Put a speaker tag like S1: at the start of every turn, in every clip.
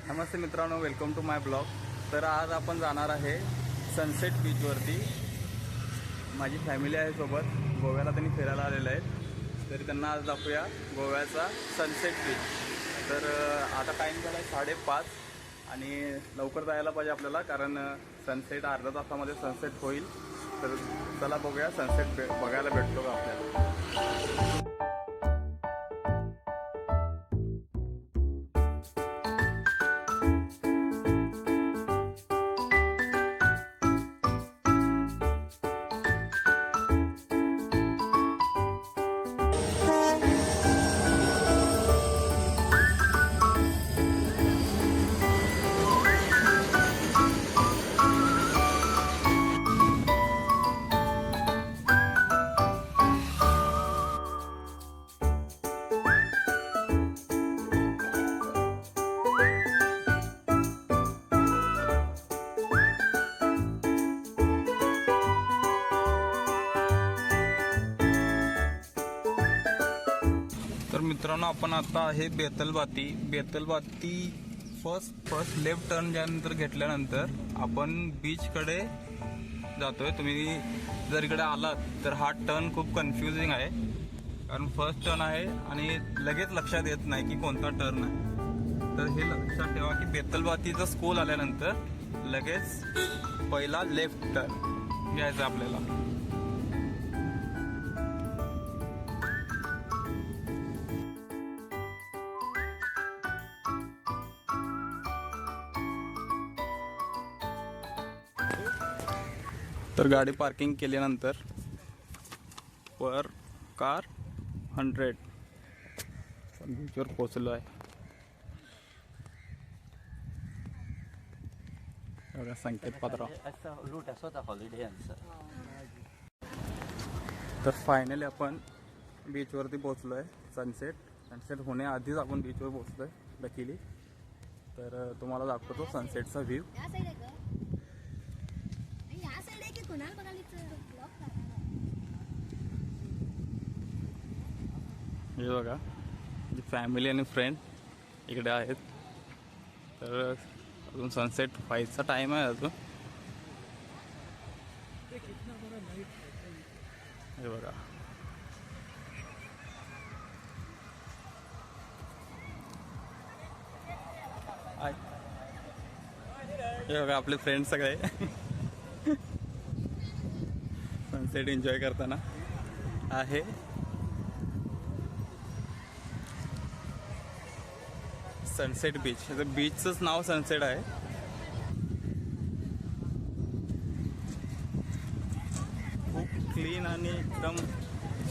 S1: नमस्ते मित्रांनो, welcome to my blog. तर आज आपण जाणार आहे सनसेट बीचवरती. माझी फॅमिली आहे सोबत. गोव्याला त्यांनी फिरायला आलेलं आहे, तरी त्यांना आज दाखवूया गोव्याचा सनसेट बीच. तर आता टाईम झाला आहे 5:30 आणि लवकर जायला पाहिजे आपल्याला, कारण सनसेट अर्ध्या तासामध्ये सनसेट होईल. तर चला बघूया सनसेट बघायला भेटतो का आपल्याला. तर मित्रांनो, आपण आता आहे बेतलबाती फर्स्ट लेफ्ट टर्न ज्यानंतर घेतल्यानंतर आपण बीचकडे जातोय. तुम्ही जर इकडे आलात तर हा टर्न खूप कन्फ्युजिंग आहे, कारण फर्स्ट टर्न आहे आणि लगेच लक्षात येत नाही की कोणता टर्न आहे. तर हे लक्षात ठेवा की बेतलबातीचा स्कूल आल्यानंतर लगेच पहिला लेफ्ट टर्न घ्यायचा आपल्याला. तर गाडी पार्किंग केल्यानंतर पर कार 100 बीचवर पोचलो आहे. एवढा संकेत पात्र. तर फायनली आपण बीचवरती पोचलो आहे. सनसेट होण्याआधीच आपण बीचवर पोचलो आहे लकीली. तर तुम्हाला दाखवतो सनसेटचा व्ह्यू. हे बघा, फॅमिली आणि फ्रेंड इकडे आहेत. तर अजून सनसेट व्हायचा टाईम आहे अजून. हे बघा, हे बघा आपले फ्रेंड सगळे सनसेट एन्जॉय करताना आहे. सनसेट बीच, बीचचंच नाव सनसेट आहे. खूप क्लीन आणि एकदम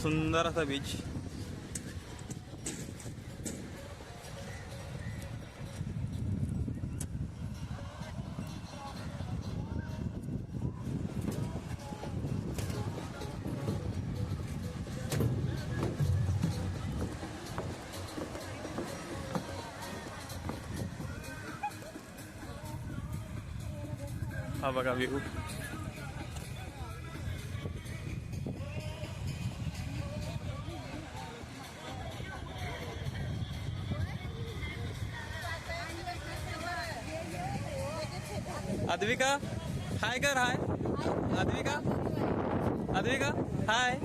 S1: सुंदर असा बीच. हा बघा व्ह्यू. अद्विका हाय कर. हाय अद्विका हाय.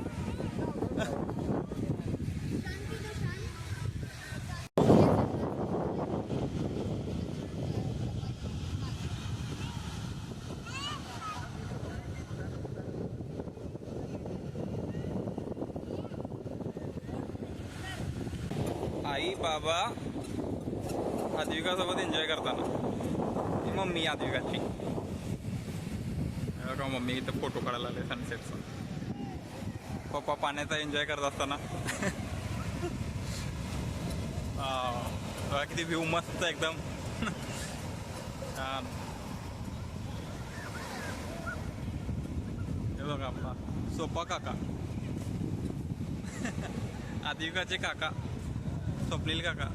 S1: आई बाबा अद्विकासोबत एन्जॉय करताना. ही मम्मी अद्विकाची. बघा मम्मी इथं फोटो काढायला आले सनसेटचा. पप्पा पाण्याचा एन्जॉय करत असताना. बघा किती व्ह्यू मस्त एकदम छान. हे बघा आपला सोपा काका अद्विकाचे काका स्वप्नील काका.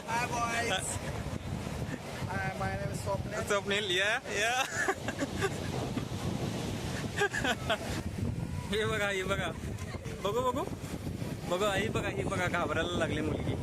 S2: Hi boys. Hi, my name is Swapnil.
S1: Swapnil या हे बघा बघू आई बघा, ही बघा घाबरायला लागली मुलगी.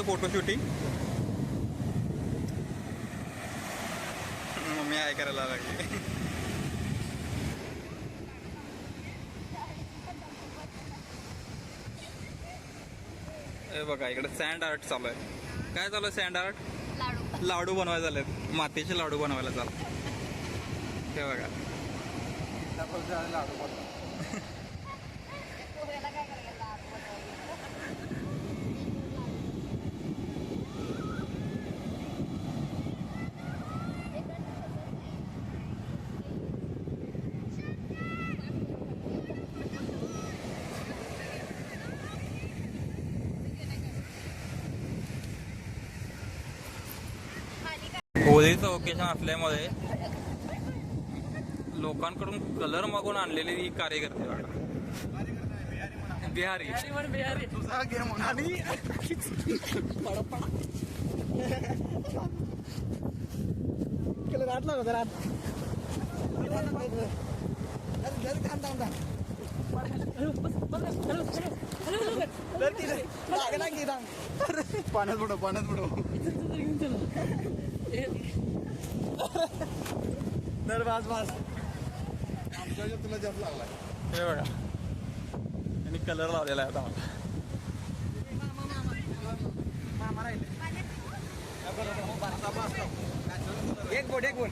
S1: फोटो शूटिंग मम्मी आहे करायला लागली. हे बघा इकडे सँड आर्ट चालू आहे. काय चालू आहे सँड आर्ट? लाडू बनवायला झालेत. मातीचे लाडू बनवायला चालू. हे बघा होळीचं ओकेशन असल्यामुळे लोकांकडून कलर मागून आणलेली ही कार्यकर्ते बघा. बिहारी
S2: तुझा गेम आणि रात लागत रात पाण्यात बुडव पाण्यात बुडव तर बास बास आमच्या तुला जप लागलाय.
S1: हे बघा त्यांनी कलर लावलेला आहे आता मला.
S2: एक बोट एक बोट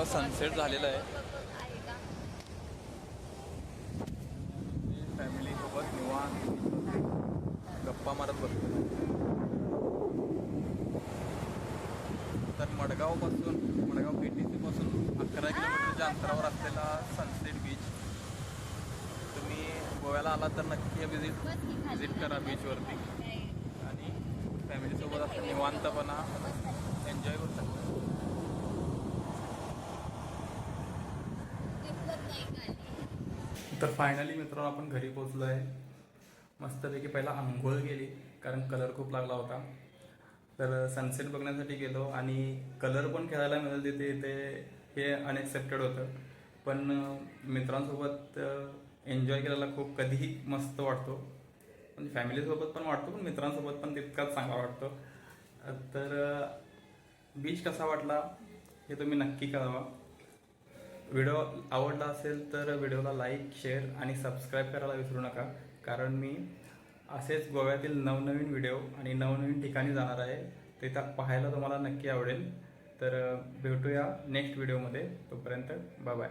S1: सनसेट झालेला आहे. फॅमिली सोबत निवांत गप्पा मारत बसतो. तर मडगाव PTC पासून 11 किलोमीटरच्या अंतरावर असलेला सनसेट बीच. तुम्ही गोव्याला आलात तर नक्की विजिट करा बीचवरती आणि फॅमिलीसोबत असं निवांतपणा एन्जॉय करू शकता. तर फायनली मित्रांनो आपण घरी पोचलो आहे. मस्तपैकी पहिला आंघोळ केली कारण कलर खूप लागला होता. तर सनसेट बघण्यासाठी गेलो आणि कलर पण खेळायला मिळालं तिथे. हे अनएक्सेप्टेड होतं. पण मित्रांसोबत एन्जॉय केलेला खूप कधीही मस्त वाटतो. म्हणजे फॅमिलीसोबत पण वाटतो पण मित्रांसोबत पण तितकाच चांगला वाटतो. तर बीच कसा वाटला हे तुम्ही नक्की कळवा. व्हिडिओ आवडला असेल तर व्हिडिओला लाईक शेअर आणि सबस्क्राईब करायला विसरू नका. कारण मी असेच गोव्यातील नवनवीन व्हिडिओ आणि नवनवीन ठिकाणी जाणार आहे. ते पाहायला तुम्हाला नक्की आवडेल. तर भेटूया नेक्स्ट व्हिडिओमध्ये. तोपर्यंत बाय बाय.